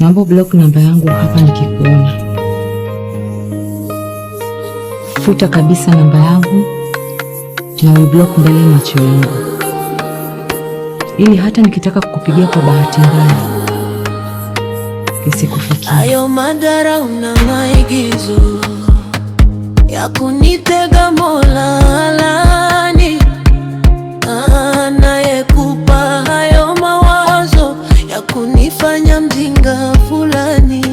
Naomba block namba yangu hapa nikikuona. Futa kabisa namba yangu na ublock mbele ya macho yangu, ili hata nikitaka kukupigia kwa bahati mbaya isikufikie. Hayo madhara una maigizo ya kunitega Mola alani, anayekupa hayo mawazo ya kunifanya mjinga fulani.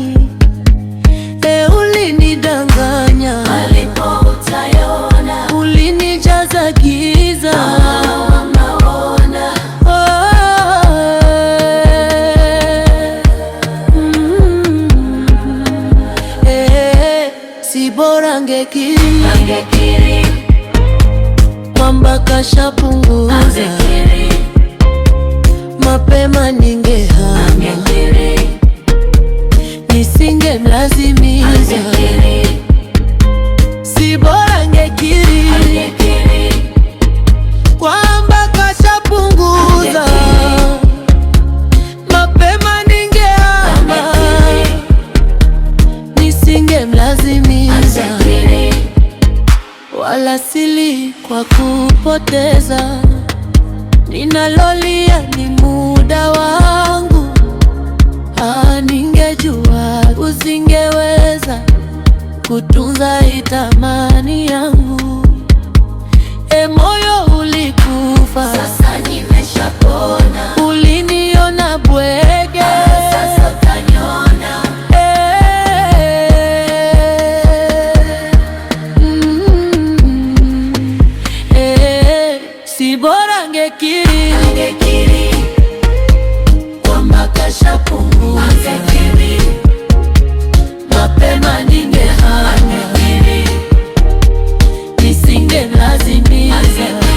Ulinidanganya alipo utayona, ulinijaza giza si bora angekiri kwamba kashapunguza, mapema ningehama, nisingemlazimisha. Si bora angekiri kwamba kashapunguza, mapema ningehama, nisingemlazimisha. Wala sili kwa kupoteza, ninalolia ni muda wangu. Ningejua usingeweza kutunza itamani yangu. Moyo ulikufa, sasa nimeshapona. Uliniona bwege, sasa utaniona. Si bora angekiri kwamba kashapunguza, mapema ningehama, nisingemlazimisha.